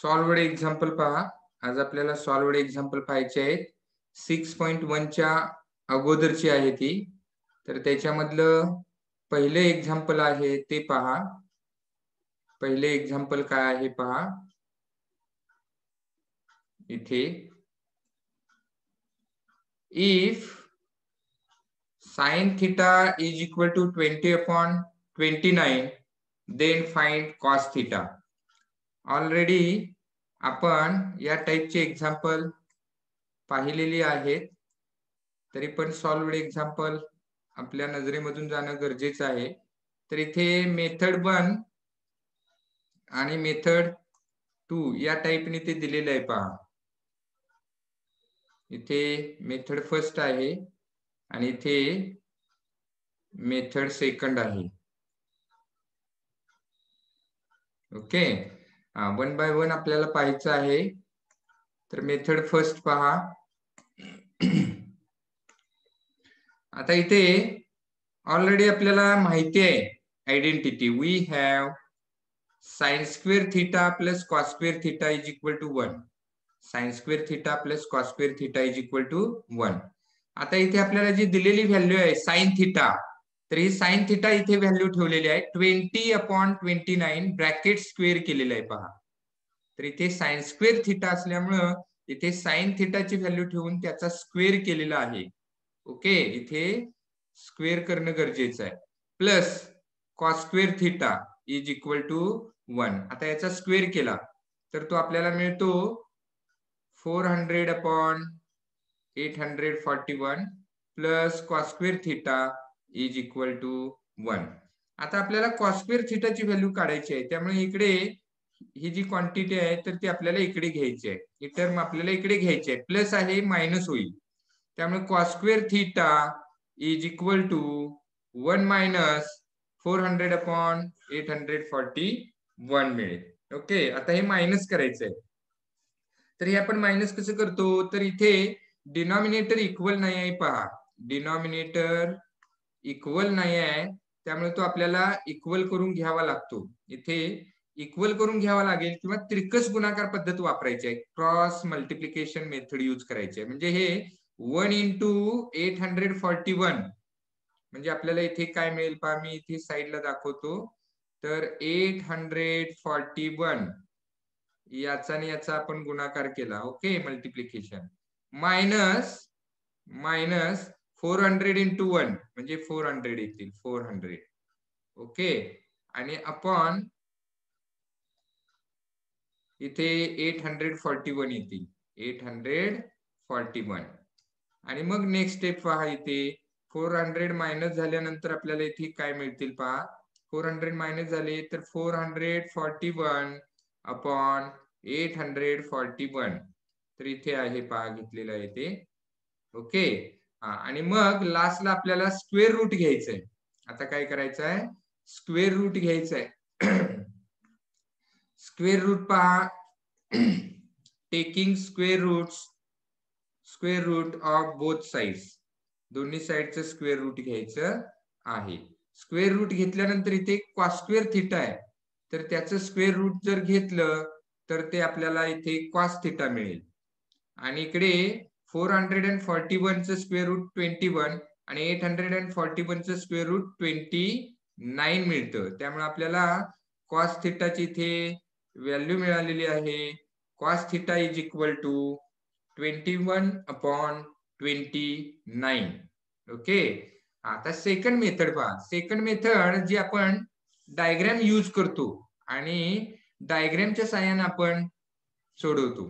Solved example पहा. आज आपल्याला सॉल्व्ड एक्झाम्पल पाहायचे आहेत. 6.1 च्या अगोदरची आहे ती. तर त्याच्यामधलं पहिले एक्झाम्पल आहे ते पहा. पहिले एक्झाम्पल काय आहे पहा इथे. If sin theta is equal to 20/29 then find cos theta. Already आपण या टाइपचे एक्झाम्पल पाहिलेली आहेत, तरी पण सॉल्व्ड एक्झाम्पल आपल्या नजरेमधून जाणं गरजेचं आहे. तर इथे मेथड 1 आणि मेथड 2 या टाइपने ते दिलेलं आहे पहा. इथे मेथड फर्स्ट आहे आणि इथे मेथड सेकंड आहे. ओके, 1 बाय 1 आपल्याला पाहायचं आहे. तर मेथड फर्स्ट पहा. आता इथे ऑलरेडी आपल्याला माहिती आहे identity. We have sin square theta plus cos square theta is equal to 1. sin square theta plus cos square theta is equal to 1. आता इथे आपल्याला जी दिलेली व्हॅल्यू आहे sin theta, तर ही sin theta इथे व्हॅल्यू ठेवलेली आहे 20/29 ब्रॅकेट स्क्वेअर केलेलं आहे पहा. तर इथे sin square theta असल्यामुळं इथे sin theta ची व्हॅल्यू ठेवून त्याचा स्क्वेअर केलेला आहे. ओके, इथे स्क्वेअर करणं गरजेचं आहे. Plus cos square theta is equal to 1. आता याचा स्क्वेअर केला तर तो आपल्याला मिळतो 400/841 plus cos square theta is equal to 1. आता आपल्याला cos square theta ची व्हॅल्यू काढायची आहे, त्यामुळे इकडे ही जी क्वांटिटी आहे तर ती आपल्याला इकडे घ्यायची आहे. ही टर्म आपल्याला इकडे घ्यायची आहे. प्लस आहे मायनस होईल, त्यामुळे cos square theta is equal to 1 minus 400/841 मिळेल. ओके, आता हे मायनस करायचंय. तर हे आपण मायनस कसं करतो, तर इथे डिनॉमिनेटर इक्वल नाही आहे पहा. डिनॉमिनेटर इक्वल नाही आहे, त्यामुळे तो आपल्याला इक्वल करून घ्यावा लागतो. इथे इक्वल करून घ्यावा लागेल किंवा त्रिकस गुणाकार पद्धत वापरायची आहे. क्रॉस मल्टिप्लिकेशन मेथड यूज करायची आहे. म्हणजे हे 1 into 841 म्हणजे आपल्याला इथे काय मिळेल पहा. मी इथे साइडला दाखवतो. तर 841 याचा आणि याचा आपण गुणाकार केला. ओके, मल्टिप्लिकेशन मायनस 400 into 1 म्हणजे 400 येतील. 400 ओके, आणि अपॉन इथे 841 येतील. 841 आणि मग नेक्स्ट स्टेप पहा. इथे 400 मायनस झाल्यानंतर आपल्याला इथे काय मिळतील पहा. 400 मायनस झाले तर 441 अपॉन 841. तर इथे आहे पहा, घेतलेलं आहे ते. ओके, आणि मग लास्टला आपल्याला स्क्वेअर रूट घ्यायचंय. आता काय करायचं आहे, स्क्वेअर रूट घ्यायचंय. स्क्वेअर रूट पहा. Taking square root of both sides. दोन्ही साइडचं स्क्वेअर रूट घ्यायचं आहे. स्क्वेअर रूट घेतल्यानंतर इथे cos square theta आहे, तर त्याचं स्क्वेअर रूट जर घेतलं तर ते आपल्याला इथे cos theta मिळेल. आणि इकडे 441 चं स्क्वेअर रूट 21 आणि 841 चं स्क्वेअर रूट 29 मिळतं. त्यामुळे आपल्याला cos theta ची इथे व्हॅल्यू मिळालेली आहे. cos theta is equal to 21/29. Okay, आता सेकंड मेथड पहा. सेकंड मेथड जी आपण डायग्राम यूज करतो आणि डायग्रामच्या साहाय्याने आपण सोडवतो.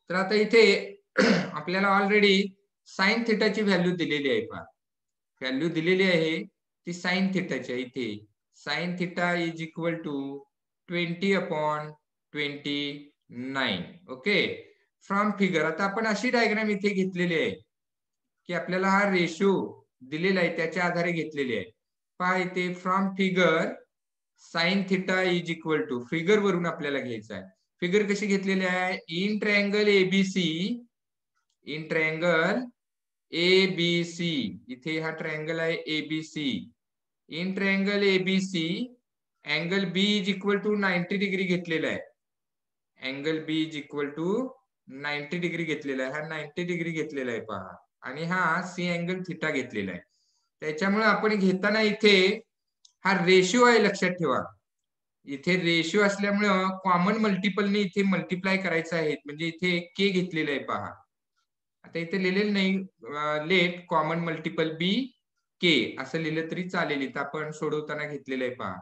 तर आता इथे आपल्याला ऑलरेडी साइन थिटाची व्हॅल्यू दिलेली आहे पहा. व्हॅल्यू दिलेली आहे ती साइन थिटाची आहे. इथे sine theta is equal to 20/29. Okay, from figure. आता आपण अशी डायग्राम इथे घेतलेली आहे की आपल्याला हा रेशो दिलेला आहे त्याच्या आधारे घेतलेली आहे. पहा इथे from figure sine theta is equal to, figure वरून आपल्याला घ्यायचा आहे. फिगर कशी घेतलेली आहे, in triangle ABC. In triangle ABC, इथे हा ट्रायंगल आहे ABC. In triangle ABC angle B is equal to 90 degree घेतलेला आहे. Angle B is equal to 90 degree घेतलेला आहे, हा 90 डिग्री घेतलेला आहे पहा, आणि हा सी अँगल थिटा घेतलेला आहे. त्याच्यामुळे आपण घेताना इथे हा रेशिओ आहे, लक्षात ठेवा. इथे रेशिओ असल्यामुळं कॉमन मल्टिपलने इथे मल्टिप्लाय करायचं आहे, म्हणजे इथे के घेतलेलं आहे पहा. आता इथे लिहिलेलं नाही, लेट कॉमन मल्टिपल बी के असं लिहिलं तरी चालेल. इथं आपण सोडवताना घेतलेलं आहे पहा.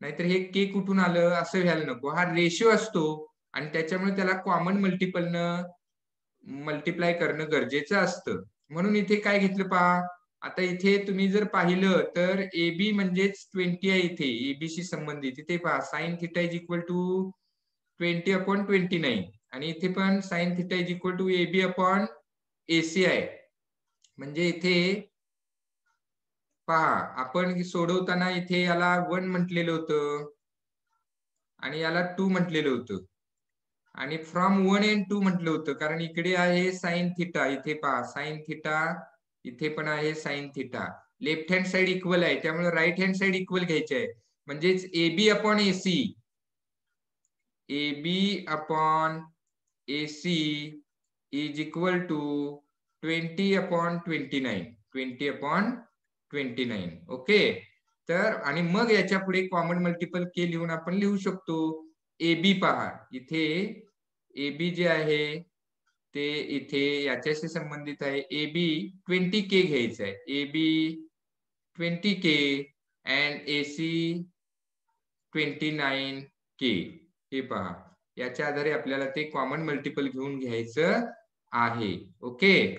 नाहीतर हे के कुठून आलं असं व्हायला नको. हा रेशिओ असतो आणि त्याच्यामुळे त्याला कॉमन मल्टिपलनं मल्टिप्लाय करणं गरजेचं असतं. म्हणून इथे काय घेतलं पहा. आता इथे तुम्ही जर पाहिलं तर ए बी म्हणजेच 20 आहे इथे एबीशी संबंधित. इथे पहा sine theta is equal to 20/29 आणि इथे पण sine theta is equal to A B upon AC आहे. म्हणजे इथे पहा आपण सोडवताना इथे याला 1 म्हटलेलं होतं आणि याला 2 म्हटलेलं होतं आणि फ्रॉम 1 and 2 म्हटलं होतं, कारण इकडे आहे साइन थिटा. इथे पहा साइन थिटा, इथे पण आहे sine theta. Left hand side equal आहे, त्यामुळे राईट हँड साइड इक्वल घ्यायचे आहे. म्हणजेच A B upon AC, A B upon AC is equal to 20/29, 20/29. Okay. तर आणि मग याच्या पुढे कॉमन मल्टिपल के लिहून आपण लिहू शकतो. ए बी पहा इथे ए बी जे आहे ते इथे याच्याशी संबंधित आहे. ए बी 20K घ्यायचं आहे, A B 20K and A C 29K. हे पहा याच्या आधारे आपल्याला ते कॉमन मल्टिपल घेऊन घ्यायचं आहे. ओके.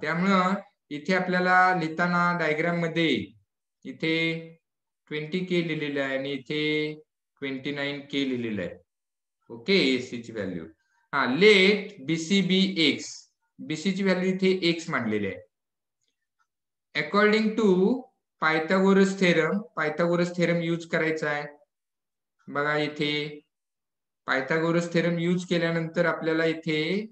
त्यामुळं इथे आपल्याला लिहिताना डायग्राम मध्ये इथे 20K लिहिलेलं आहे आणि इथे 29K लिहिलेलं आहे. ओके. एसी ची value. Let BC be x, BC ची व्हॅल्यू इथे एक्स मांडलेली आहे. According to Pythagoras theorem, Pythagoras theorem use करायचा आहे. बघा इथे पायथागोरस थेरम यूज केल्यानंतर आपल्याला इथे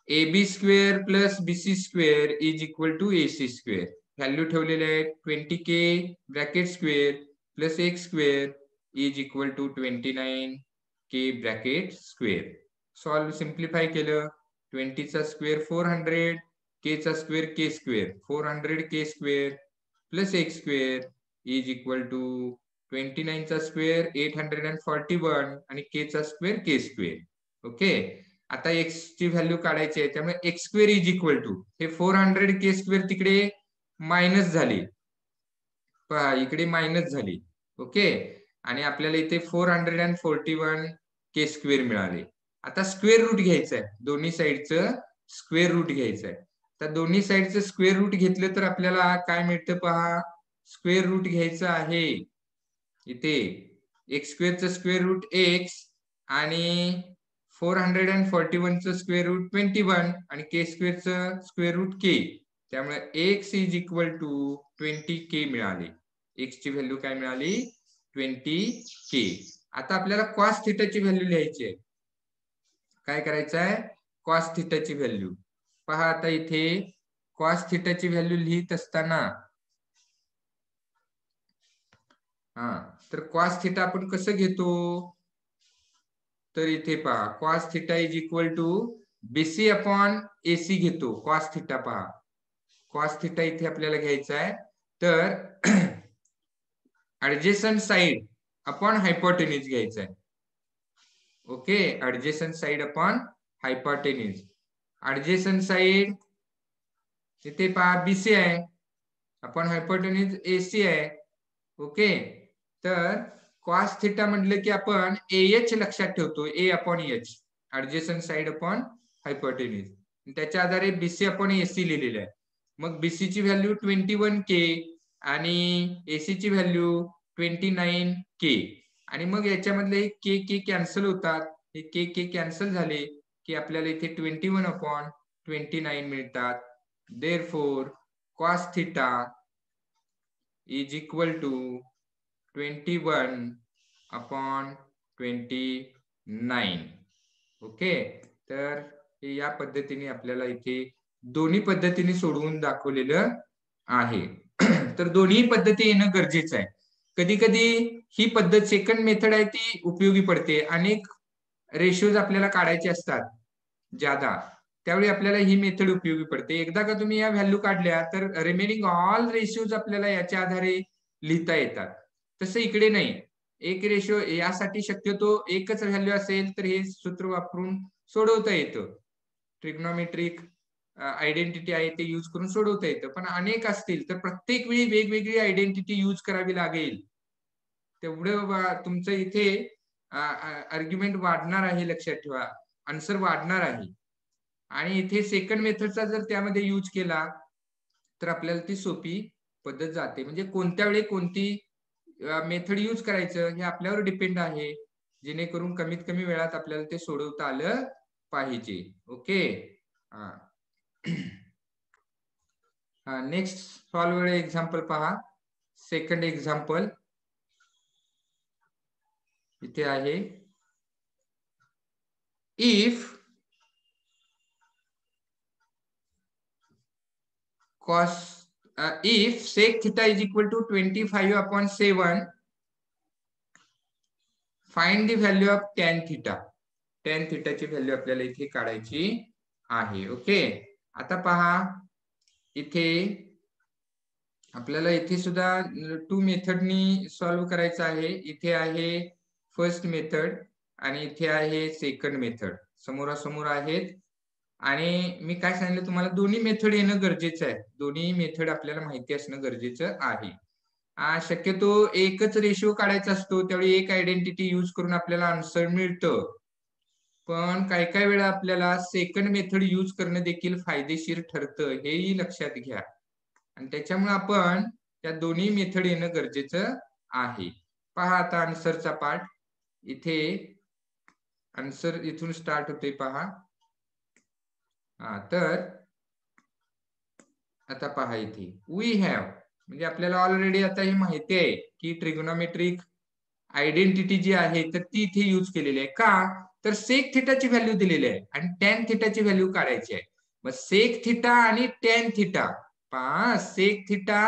A B square plus BC square is equal to AC square value ठेवलेले आहे. 20K bracket square plus X square is equal to 29K bracket square. Solve simplify केलं. 20 चा स्क्वेअर 400, K चा square K square 400K square plus X square is equal to 29 चा square 841 आणि K चा square K square. Okay. आता X ची value काढायची आहे, त्यामुळे X square is equal to हे 400K स्क्वेअर तिकडे मायनस झाली पहा, इकडे मायनस झाली. ओके. आणि आपल्याला इथे 441K स्क्वेअर मिळाले. आता स्क्वेअर रूट घ्यायचं आहे, दोन्ही साईडचं स्क्वेअर रूट घ्यायचं आहे. तर दोन्ही साईडचं स्क्वेअर रूट घेतलं तर आपल्याला काय मिळतं पहा. स्क्वेअर रूट घ्यायचं आहे इथे एक्स स्क्वेअरचं स्क्वेअर रूट एक्स आणि 441चं स्क्वेअर रूट 21 आणि K स्क्वेअरचं स्क्वेअर रूट K. त्यामुळे X is equal to 20K मिळाले. एक्स ची व्हॅल्यू काय मिळाली 20K. आता आपल्याला कॉस थिटाची व्हॅल्यू लिहायची आहे. काय करायचं आहे कॉस थिटाची व्हॅल्यू पहा. आता इथे कॉस थिटाची व्हॅल्यू लिहित असताना तर कॉस थिटा आपण कसं घेतो तर इथे पहा cos theta is equal to BC upon AC घेतो. कॉस थिटा पहा, कॉस थिटा इथे आपल्याला घ्यायचा आहे. तर ऍडजेसंट साइड अपॉन हायपोटेन्यूज घ्यायचा आहे. Okay. Adjacent side upon hypotenuse. Adjacent side इथे पहा बीसी आहे, अपॉन हायपोटेन्यूज एसी आहे. ओके. तर कॉस थिटा म्हटलं की आपण AH लक्षात ठेवतो, A upon H, adjacent side upon hypotenuse. त्याच्या आधारे बीसी अपॉन एसी लिहिलेलं आहे. मग बीसी ची व्हॅल्यू 21K आणि एसी ची व्हॅल्यू 29K. आणि मग याच्यामधले के कॅन्सल होतात. हे के कॅन्सल झाले की आपल्याला इथे 21/29 मिळतात. Therefore cos theta is equal to 21/29. Okay. तर या पद्धतीने आपल्याला इथे दोन्ही पद्धतीने सोडवून दाखवलेलं आहे. तर दोन्ही पद्धती येणं गरजेचं आहे. कधी कधी ही पद्धत सेकंड मेथड आहे ती उपयोगी पडते. अनेक रेशोज आपल्याला काढायचे असतात ज्यादा, त्यावेळी आपल्याला ही मेथड उपयोगी पडते. एकदा का तुम्ही या व्हॅल्यू काढल्या तर रिमेनिंग ऑल रेशोज आपल्याला याच्या आधारे लिहिता येतात. तसं इकडे नाही. एक रेशो यासाठी शक्यतो एकच व्हॅल्यू असेल तर हे सूत्र वापरून सोडवता येतं. ट्रिग्नोमेट्रिक आयडेंटिटी आहे ते यूज करून सोडवता येतं. पण अनेक असतील तर प्रत्येक वेळी वेगवेगळी आयडेंटिटी यूज करावी लागेल. तेवढं तुमचं इथे आर्ग्युमेंट वाढणार आहे, लक्षात ठेवा. आन्सर वाढणार आहे. आणि इथे सेकंड मेथडचा जर त्यामध्ये यूज केला तर आपल्याला ती सोपी पद्धत जाते. म्हणजे कोणत्या वेळी कोणती मेथड यूज करायचं हे आपल्यावर डिपेंड आहे, जेणेकरून कमीत कमी वेळात आपल्याला ते सोडवता आलं पाहिजे. ओके. नेक्स्ट सॉल्व एक्झाम्पल पहा. सेकंड एक्झाम्पल इथे आहे. If cos if sec theta is equal to 25/7, find the value of tan theta. tan theta ची व्हॅल्यू आपल्याला इथे काढायची आहे. ओके. आता पहा इथे आपल्याला इथे सुद्धा टू मेथडनी सॉल्व्ह करायचं आहे. इथे आहे फर्स्ट मेथड आणि इथे आहे सेकंड मेथड, समोरासमोर आहेत. आणि मी काय सांगितलं तुम्हाला, दोन्ही मेथड येणं गरजेचं आहे. दोन्ही मेथड आपल्याला माहिती असणं गरजेचं आहे. शक्यतो एकच रेशिओ काढायचा असतो, त्यावेळी एक आयडेंटिटी यूज करून आपल्याला आन्सर मिळतं. पण काही काही वेळा आपल्याला सेकंड मेथड यूज करणं देखील फायदेशीर ठरतं, हेही लक्षात घ्या. आणि त्याच्यामुळे आपण त्या दोन्ही मेथड येणं गरजेचं आहे. पहा आता आन्सरचा पार्ट. इथे आन्सर इथून स्टार्ट होते पहा. तर आता पहा इथे वी हॅव, म्हणजे आपल्याला ऑलरेडी आता हे माहिती आहे की ट्रिग्नोमेट्रिक आयडेंटिटी जी आहे तर ती इथे यूज केलेली आहे. का तर सेक थिटाची व्हॅल्यू दिलेली आहे आणि टॅन थिटाची व्हॅल्यू काढायची आहे. मग सेक थिटा आणि टॅन थिटा, पहा सेक थिटा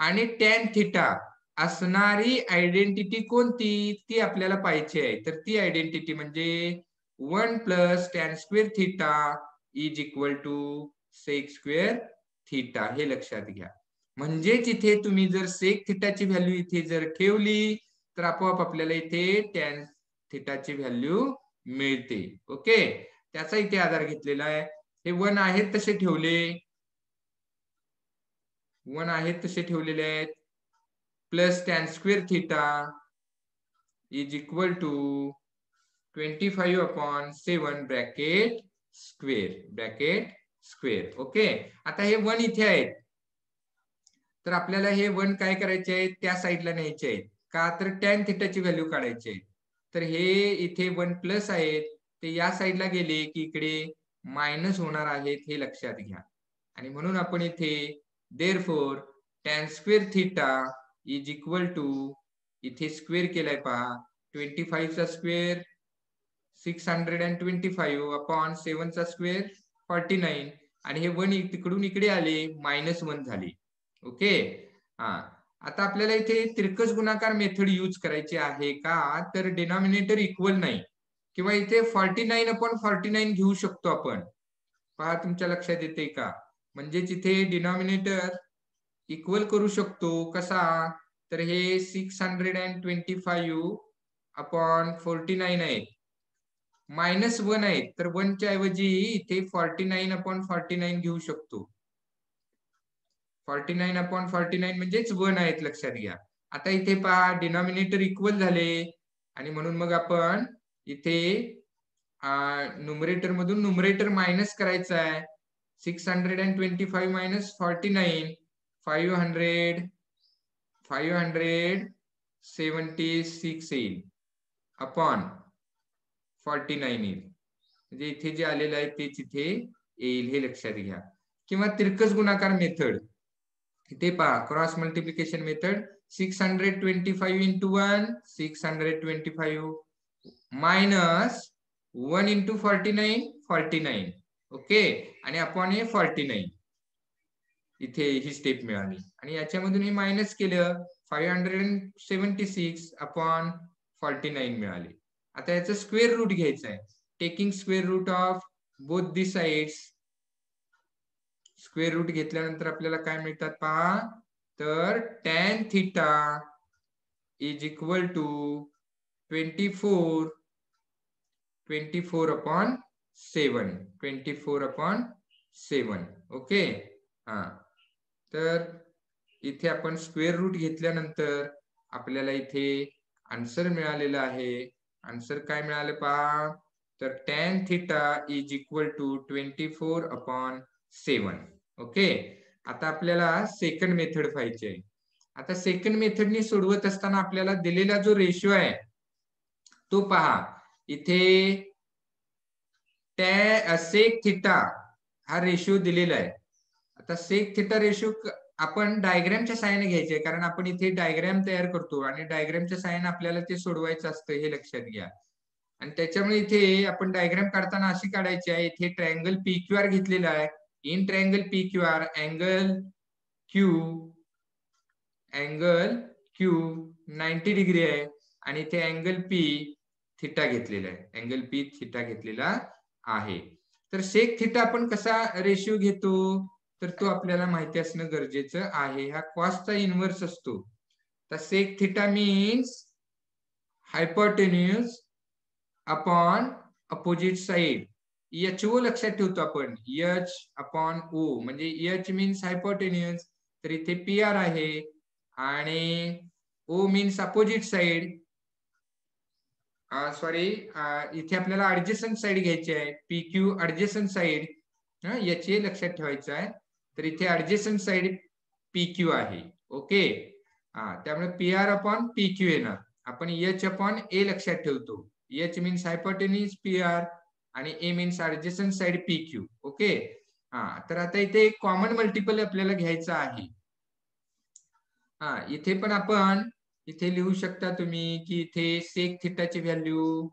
आणि टॅन थिटा असणारी आयडेंटिटी कोणती ती आपल्याला पाहिजे आहे. तर ती आयडेंटिटी म्हणजे 1 + tan square theta is equal to sec square theta, हे लक्षात घ्या. म्हणजेच इथे तुम्ही जर सेक थिटाची व्हॅल्यू इथे जर ठेवली तर आपोआप आपल्याला इथे टॅन थिटाची व्हॅल्यू मिळते. ओके. त्याचा इथे आधार घेतलेला आहे. हे 1 आहेत तसे ठेवले, 1 आहेत तसे ठेवलेले आहेत, plus tan square theta is equal to 25/7 bracket square. Okay. आता हे 1 इथे आहेत तर आपल्याला हे 1 काय करायचे आहे, त्या साईडला न्यायचे आहेत. का तर टॅन थिटाची व्हॅल्यू काढायची आहे. तर हे इथे 1 प्लस आहेत, ते या साईडला गेले की इकडे मायनस होणार आहेत, हे लक्षात घ्या. आणि म्हणून आपण इथे therefore tan square theta is equal to, इथे स्क्वेअर केलाय पहा, 25 चा स्क्वेअर 625/7 चा स्क्वेअर 49, आणि हे 1 तिकडून इकडे आले, -1 झाले. ओके. आता आपल्याला इथे तिरकस गुणाकार मेथड यूज करायची आहे. का तर डिनॉमिनेटर इक्वल नाही, किंवा इथे 49/49 घेऊ शकतो आपण. पहा तुमच्या लक्षात येते का, म्हणजेच इथे डिनॉमिनेटर इक्वल करू शकतो. कसा तर हे 625/49 आहेत, -1 आहेत, तर 1 च्या ऐवजी इथे 49/49 घेऊ शकतो. 49/49 म्हणजेच 1 आहेत, लक्षात घ्या. आता इथे पहा डिनॉमिनेटर इक्वल झाले आणि म्हणून मग आपण इथे न्यूमरेटर मधून न्यूमरेटर मायनस करायचा आहे. 625 - 49 576 येईल अपॉन 49 येईल. म्हणजे इथे जे आलेलं आहे तेच इथे येईल, हे लक्षात घ्या. किंवा तिरकस गुणाकार मेथड, इथे पहा cross multiplication method, 625 × 1 625 minus 1 × 49 okay, आणि अपॉन हे 49, इथे ही स्टेप मिळाली. आणि याच्यामधून हे मायनस केलं 576/49 मिळाले. आता याचं स्क्वेअर रूट घ्यायचं आहे. Taking square root of both the sides. Square root घेतल्यानंतर आपल्याला काय मिळतात पहा, तर tan theta is equal to 24/7. 24/7. Okay. हा, तर इथे आपण स्क्वेअर रूट घेतल्यानंतर आपल्याला इथे आन्सर मिळालेला आहे. आन्सर काय मिळाले पहा, तर tan theta is equal to 24/7. Okay. आता आपल्याला सेकंड मेथड पाहिजे आहे. आता सेकंड मेथडनी सोडवत असताना आपल्याला दिलेला जो रेशो आहे तो पहा. इथे सेक थिटा हा रेशो दिलेला आहे. आता सेक थिटा रेशो आपण डायग्रामच्या सहाय्याने घ्यायचे, कारण आपण इथे डायग्राम तयार करतो आणि डायग्रामच्या सहाय्याने आपल्याला ते सोडवायचं असतं, हे लक्षात घ्या. आणि त्याच्यामुळे इथे आपण डायग्राम काढताना अशी काढायची आहे. इथे ट्रायंगल PQR घेतलेला आहे. In triangle PQR angle Q 90 degree आहे आणि इथे अँगल P थिटा घेतलेला आहे. अँगल P थिटा घेतलेला आहे. तर सेक थिटा आपण कसा रेशिओ घेतो, तर तो आपल्याला माहिती असणं गरजेचं आहे. हा कॉसचा इन्व्हर्स असतो. तर sec theta means hypotenuse upon opposite side. HO लक्षात ठेवतो आपण. H/O म्हणजे H मीन्स हायपोटेन्यूज, तर इथे PR आहे आणि O means opposite side. Sorry, इथे आपल्याला ऍडजसंट साइड घ्यायची आहे. PQ ऍडजसंट साइड, याचे लक्षात ठेवायचं आहे. तर इथे ऍडजसंट साइड PQ आहे. ओके. त्यामुळे PR/PQ येणार. आपण H/A लक्षात ठेवतो. H मीन्स हायपोटेन्यूज PR आणि A means adjacent side PQ. Okay. तर आता इथे कॉमन मल्टिपल आपल्याला घ्यायचं आहे. इथे पण आपण इथे लिहू शकता तुम्ही की इथे सेक थिटाची व्हॅल्यू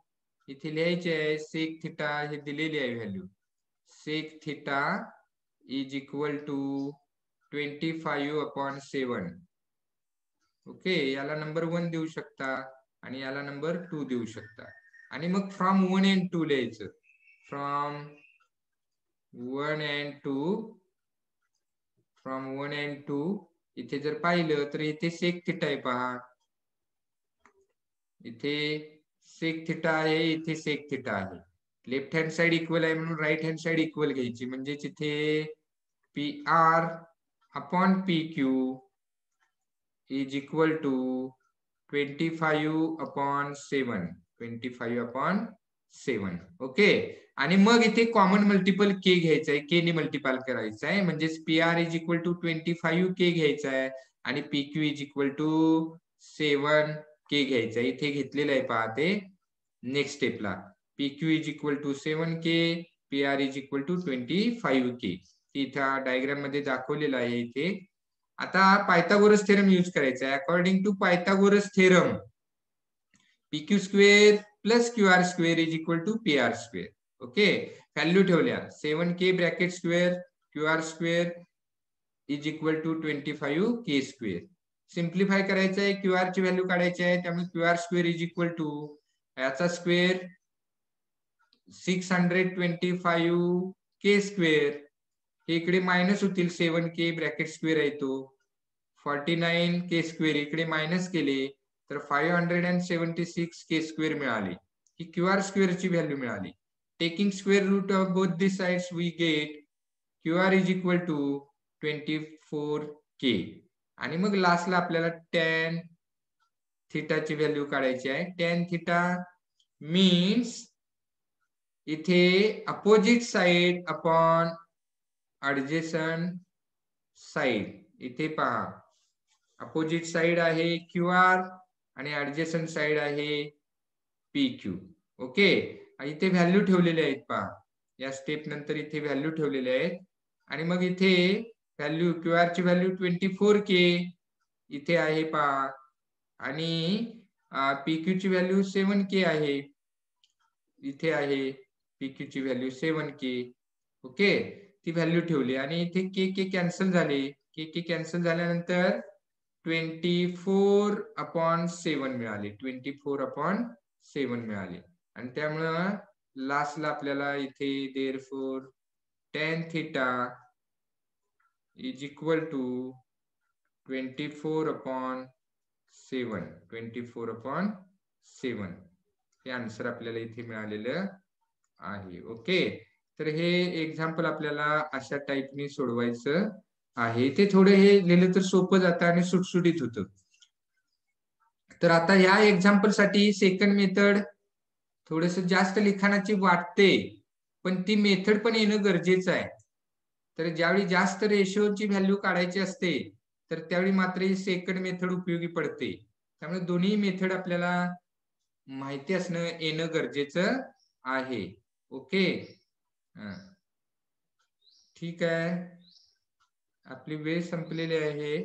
इथे लिहायची आहे. सेक थिटा हे दिलेली आहे value. Sec theta is equal to 25/7. Okay. याला नंबर 1 देऊ शकता आणि याला नंबर 2 देऊ शकता. आणि मग फ्रॉम 1 and 2 लिहायचं. फ्रॉम 1 and 2 इथे जर पाहिलं तर इथे सेक थिटा आहे पहा. इथे सेक थिटा आहे, इथे सेक थिटा आहे. लेफ्ट हँड साइड इक्वल आहे म्हणून राईट हँड साइड इक्वल घ्यायची. म्हणजे इथे PR/PQ is equal to 25/7. 25/7. Okay. आणि मग इथे कॉमन मल्टिपल K घ्यायचा आहे. K ने मल्टिपल करायचं आहे. म्हणजे PR is equal to 25K घ्यायचा आहे आणि PQ is equal to 7K घ्यायचा आहे. इथे घेतलेलं आहे पहा ते नेक्स्ट स्टेपला. PQ is equal to 7K, PR is equal to 25K. इथं डायग्राम मध्ये दाखवलेलं आहे इथे. आता पायथागोरस थेरम यूज करायचा आहे. According to Pythagoras theorem PQ square plus QR square is equal to PR square. Okay. Value ठेवल्या 7K bracket square QR square is equal to 25K square. Simplify करायचं आहे. QR ची value काढायची आहे. त्यामुळे QR square is equal to याचा square 625K square. हे इकडे मायनस होतील. 7K ब्रॅकेट स्क्वेअर आहे तो. 49K स्क्वेअर इकडे मायनस केले तर 576K स्क्वेअर मिळाले. ही QR स्क्वेअरची व्हॅल्यू मिळाली. Taking square root of both the sides we get QR is equal to 24K. आणि मग लास्टला आपल्याला tan थिटाची व्हॅल्यू काढायची आहे. tan थिटा मीन्स इथे opposite side upon adjacent side. इथे पहा अपोजिट साइड आहे QR आणि ऍडजसंट साइड आहे PQ. ओके. इथे व्हॅल्यू ठेवलेले आहेत पहा. या स्टेप नंतर इथे व्हॅल्यू ठेवलेले आहेत आणि मग इथे व्हॅल्यू QR ची व्हॅल्यू 24K इथे आहे पहा आणि PQ ची व्हॅल्यू 7K आहे. इथे आहे PQ ची व्हॅल्यू 7K. ओके. ती व्हॅल्यू ठेवली आणि इथे K कॅन्सल झाले. K कॅन्सल झाल्यानंतर 24/7 मिळाले. 24/7 मिळाले. आणि त्यामुळं लास्टला आपल्याला इथे therefore tan theta is equal to 24/7 हे आन्सर आपल्याला इथे मिळालेलं आहे. ओके, तर हे एक्झाम्पल आपल्याला अशा टाईपनी सोडवायचं आहे. ते थोडं हे लिहिलं तर सोपं जातं आणि सुटसुटीत होतं. तर आता या एक्झाम्पल साठी सेकंड मेथड थोडस जास्त लिखाणाची वाटते, पण ती मेथड पण येणं गरजेचं आहे. तर ज्यावेळी जास्त रेशोची व्हॅल्यू काढायची असते तर त्यावेळी मात्र ही सेकंड मेथड उपयोगी पडते. त्यामुळे दोन्ही मेथड आपल्याला माहिती असणं येणं गरजेचं आहे. ओके, ठीक आहे, आपली वेळ संपलेली आहे.